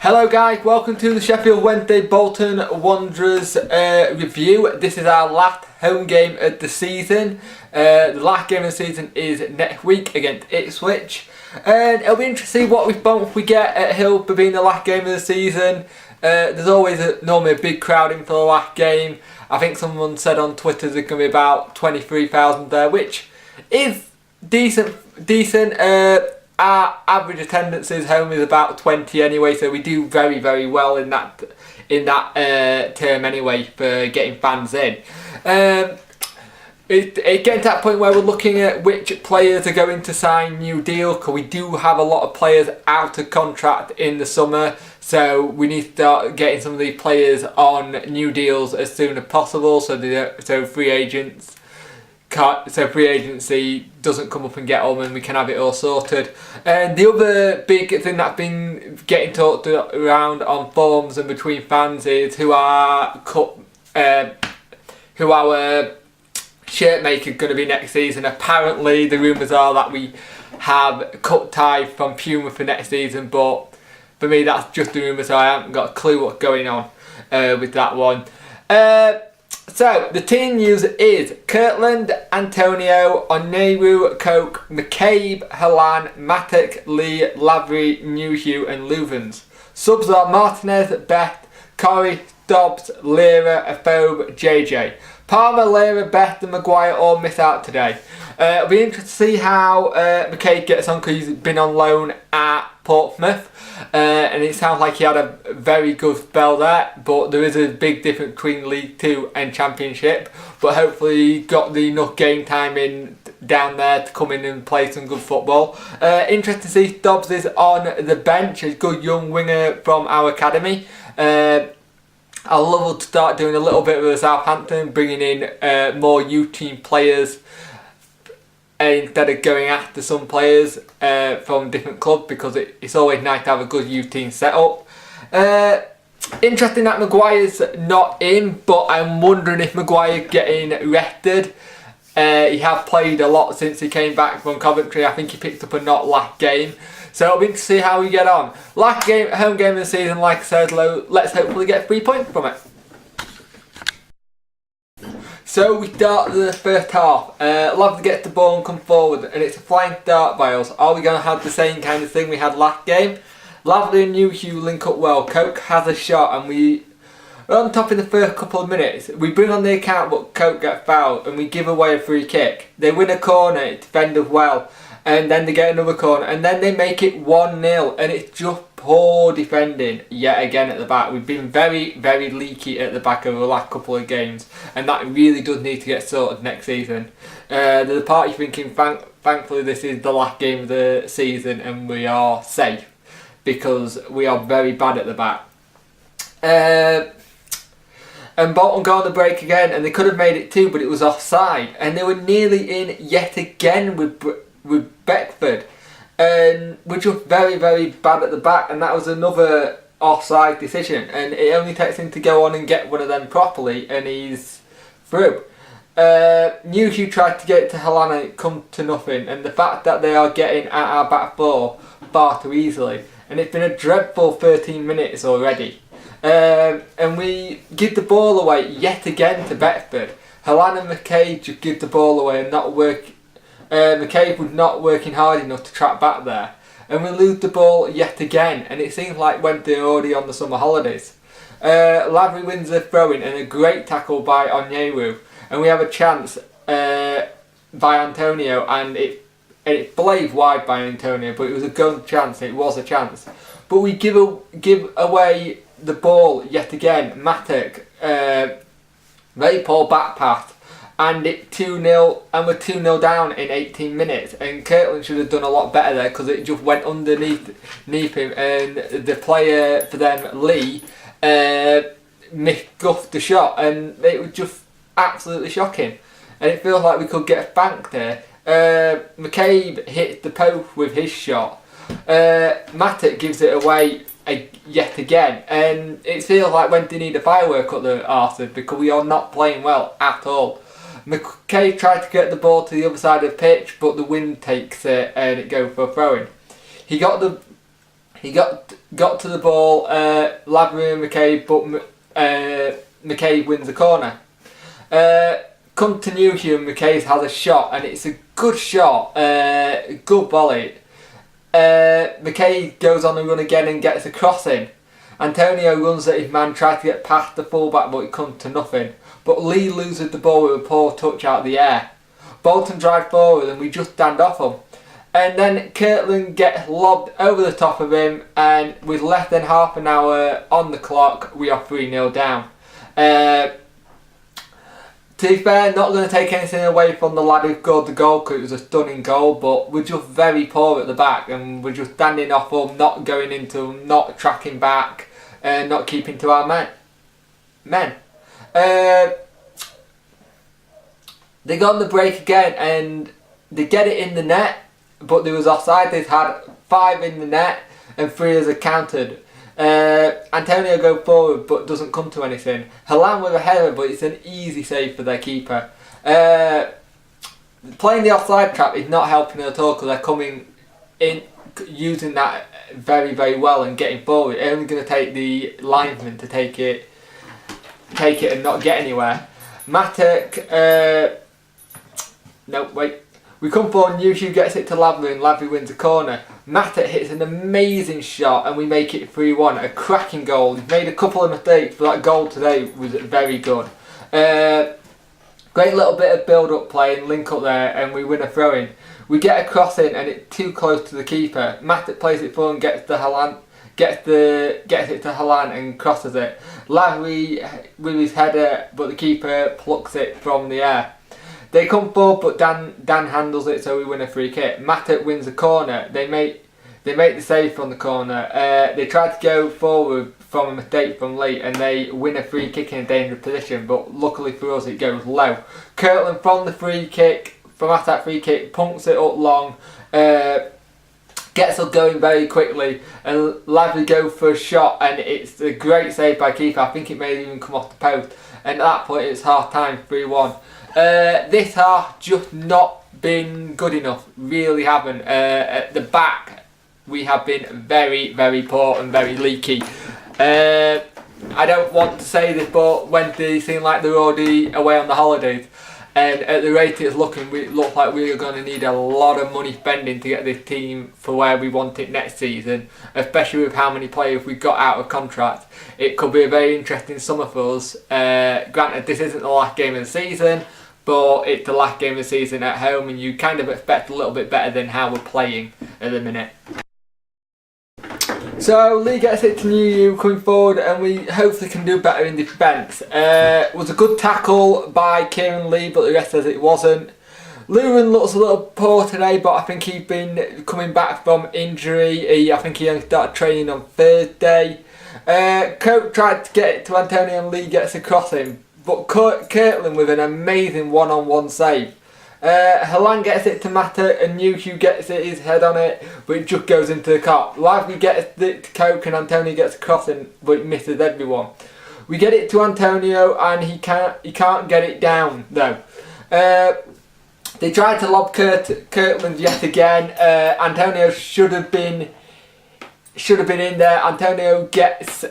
Hello guys, welcome to the Sheffield Wednesday Bolton Wanderers review. This is our last home game of the season. The last game of the season is next week against Ipswich. And it'll be interesting to see what response we get at Hill for being the last game of the season. There's always normally a big crowd in for the last game. I think someone said on Twitter there's going to be about 23,000 there, which is decent. Our average attendances home is about 20 anyway, so we do very well in that term anyway for getting fans in. It's getting to that point where we're looking at which players are going to sign new deals, because we do have a lot of players out of contract in the summer, so we need to start getting some of these players on new deals as soon as possible, so free agency doesn't come up and get them and we can have it all sorted. And the other big thing that's been getting talked around on forums and between fans is who our shirt maker is going to be next season. Apparently the rumours are that we have cut ties from Puma for next season, but for me that's just a rumour, so I haven't got a clue what's going on with that one. So, the team news is Kirtland, Antonio, Onyewu, Coke, McCabe, Halan, Matic, Lee, Lavery, Newhugh and Luvens. Subs are Martinez, Beth, Corey, Dobbs, Lira, Afobe, JJ. Palmer, Lira, Beth and Maguire all miss out today. It'll be interesting to see how McCabe gets on, because he's been on loan at Portsmouth. And it sounds like he had a very good spell there, but there is a big difference between League 2 and Championship. But hopefully he got enough game time in down there to come in and play some good football. Interesting to see Dobbs is on the bench, a good young winger from our academy. I'd love to start doing a little bit with Southampton, bringing in more youth team players instead of going after some players from different clubs, because it's always nice to have a good youth team set up. Interesting that Maguire's not in, but I'm wondering if Maguire's getting rested. He has played a lot since he came back from Coventry. I think he picked up a knock last game. So it'll be interesting to see how we get on. Last game, home game of the season, like I said, let's hopefully get 3 points from it. So we start the first half. Love gets the ball and come forward, and it's a flying start by us. Are we going to have the same kind of thing we had last game? Lavely and Newhugh link up well. Coke has a shot, and we're on top in the first couple of minutes. We bring on the account, but Coke gets fouled, and we give away a free kick. They win a corner, defend us well, and then they get another corner, and then they make it 1-0, and it's just poor defending yet again at the back. We've been very leaky at the back over the last couple of games, and that really does need to get sorted next season. The party thinking thankfully this is the last game of the season and we are safe, because we are very bad at the back. And Bolton go on the break again, and they could have made it 2, but it was offside, and they were nearly in yet again with Beckford. And we're just very bad at the back, and that was another offside decision, and it only takes him to go on and get one of them properly and he's through. Newhugh tried to get it to Halan and it come to nothing, and the fact that they are getting at our back four far too easily, and it's been a dreadful 13 minutes already. And we give the ball away yet again to Beckford. Halan and McCabe just give the ball away and not work. McCabe was not working hard enough to track back there, and we lose the ball yet again, and it seems like when they're already on the summer holidays. Lavery wins the throw-in and a great tackle by Onyewu, and we have a chance by Antonio, and it blazed wide by Antonio, but it was a good chance. It was a chance, but we give away the ball yet again. Matic, very poor back pass. And it 2-0, and we're 2-0 down in 18 minutes. And Kirtland should have done a lot better there, because it just went underneath him, and the player for them, Lee, misguffed the shot, and it was just absolutely shocking. And it feels like we could get banked there. McCabe hit the post with his shot. Matic gives it away yet again, and it feels like when they need a firework up the arse, because we are not playing well at all. McCabe tried to get the ball to the other side of the pitch, but the wind takes it and it goes for a throw-in. He got the He got to the ball, Lavery and McCabe, but McCabe wins the corner. Come to Newhugh and McCabe has a shot, and it's a good shot, good volley. McCabe goes on a run again and gets a cross in. Antonio runs at his man, tries to get past the fullback, but it comes to nothing. But Lee loses the ball with a poor touch out of the air. Bolton drive forward and we just stand off him. And then Kirtland gets lobbed over the top of him, and with less than half an hour on the clock, we are 3-0 down. To be fair, not going to take anything away from the lad who scored the goal, because it was a stunning goal, but we're just very poor at the back, and we're just standing off them, not going into them, not tracking back, and not keeping to our men. They got on the break again, and they get it in the net, but there was offside. They've had 5 in the net, and 3 as accounted. Antonio goes forward but doesn't come to anything. Halan with a header, but it's an easy save for their keeper. Playing the offside trap is not helping at all, because they're coming in using that very, very well and getting forward. It's only going to take the linesman to take it and not get anywhere. Matic, no, wait. We come forward, Newhugh gets it to Lavery, and Lavery wins the corner. Matic hits an amazing shot, and we make it 3-1. A cracking goal. He's made a couple of mistakes, but that goal today was very good. Great little bit of build-up play and link up there, and we win a throw-in. We get a cross in, and it's too close to the keeper. Matic plays it forward and gets it to Halan and crosses it. Lavery with his header, but the keeper plucks it from the air. They come forward, but Dan handles it, so we win a free kick. Matic wins the corner. They make the save from the corner. They try to go forward from a mistake from Lee, and they win a free kick in a dangerous position, but luckily for us it goes low. Kirtland from that free kick, punks it up long, gets us going very quickly, and Lavery go for a shot, and it's a great save by keeper. I think it may even come off the post, and at that point it's half time, 3-1. This half just not been good enough, really haven't. At the back we have been very, very poor and very leaky. I don't want to say this, but Wednesday seemed like they're already away on the holidays, and at the rate it's looking, it looks like we are going to need a lot of money spending to get this team for where we want it next season, especially with how many players we got out of contract. It could be a very interesting summer for us. Granted, this isn't the last game of the season, but it's the last game of the season at home, and you kind of expect a little bit better than how we're playing at the minute. So Lee gets it to Newhugh coming forward, and we hopefully can do better in defence. It was a good tackle by Kieran Lee, but the rest says it wasn't. Lewin looks a little poor today, but I think he's been coming back from injury. I think he only started training on Thursday. Cope tried to get it to Antonio, and Lee gets a crossing, but Kirtland with an amazing one-on-one save. Halan gets it to Matter, and Newhugh gets his head on it, but it just goes into the cop. Lively gets it to Coke, and Antonio gets a crossing, but it misses everyone. We get it to Antonio, and he can't get it down though. They tried to lob Kirtland yet again. Antonio should have been in there. Antonio gets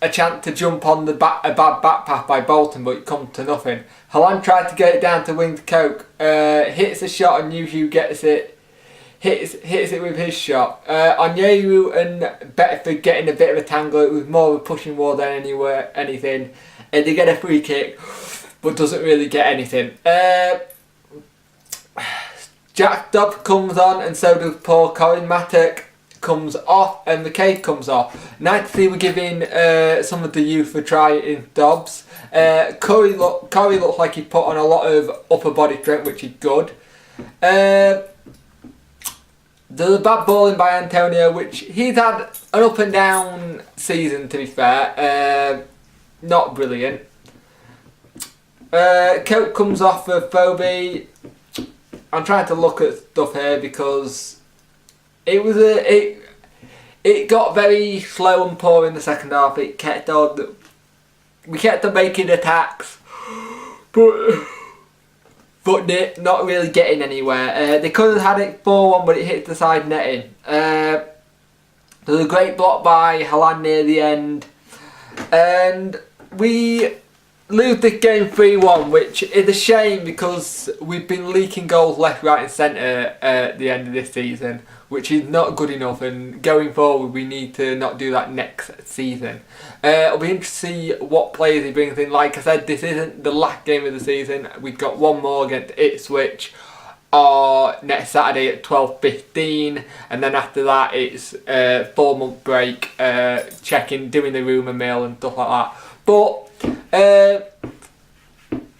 a chance to jump on a bad back pass by Bolton, but it comes to nothing. Halan tried to get it down to wing to Coke, hits a shot, and Newhugh gets it, hits it with his shot. Onyewu and Betford getting a bit of a tangle. It was more of a pushing war than anything. And they get a free kick, but doesn't really get anything. Jack Dobb comes on, and so does Paul Corin. Matic comes off, and McCabe comes off. Nice to see we're giving some of the youth a try in Dobbs. Curry looks like he put on a lot of upper body strength, which is good. There's a bad bowling by Antonio, which he's had an up and down season, to be fair. Not brilliant. Coke comes off for Phoebe. I'm trying to look at stuff here because it got very slow and poor in the second half. We kept on making attacks, but not really getting anywhere. They could have had it 4-1, but it hit the side netting. There's a great block by Haaland near the end, and we lose this game 3-1, which is a shame because we've been leaking goals left, right and centre at the end of this season, which is not good enough, and going forward we need to not do that next season. It'll be interesting to see what players he brings in. Like I said, this isn't the last game of the season. We've got one more against Ipswich next Saturday at 12:15, and then after that it's a 4-month break, doing the rumour mill and stuff like that. But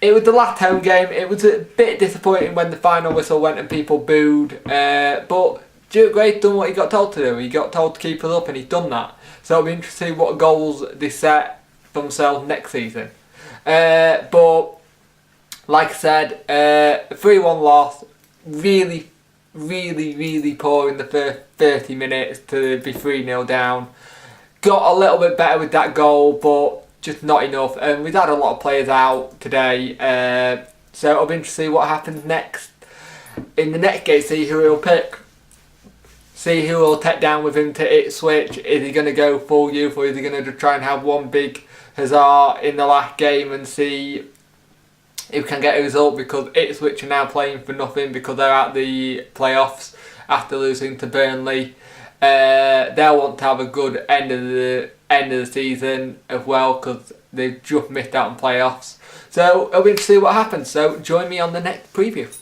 it was the last home game. It was a bit disappointing when the final whistle went and people booed, but Stuart Gray's done what he got told to do. He got told to keep it up and he's done that. So it'll be interesting to see what goals they set for themselves next season. But like I said, 3-1 loss. Really, really, really poor in the first 30 minutes to be 3-0 down. Got a little bit better with that goal, but just not enough. And we've had a lot of players out today, so it'll be interesting to see what happens next in the next game. See who he'll pick. See who will take down with him to Ipswich. Is he going to go full youth, or is he going to try and have one big huzzah in the last game and see if we can get a result, because Ipswich are now playing for nothing because they're out the playoffs after losing to Burnley. They'll want to have a good end of the season as well because they've just missed out on playoffs. So it'll be interesting to see what happens. So join me on the next preview.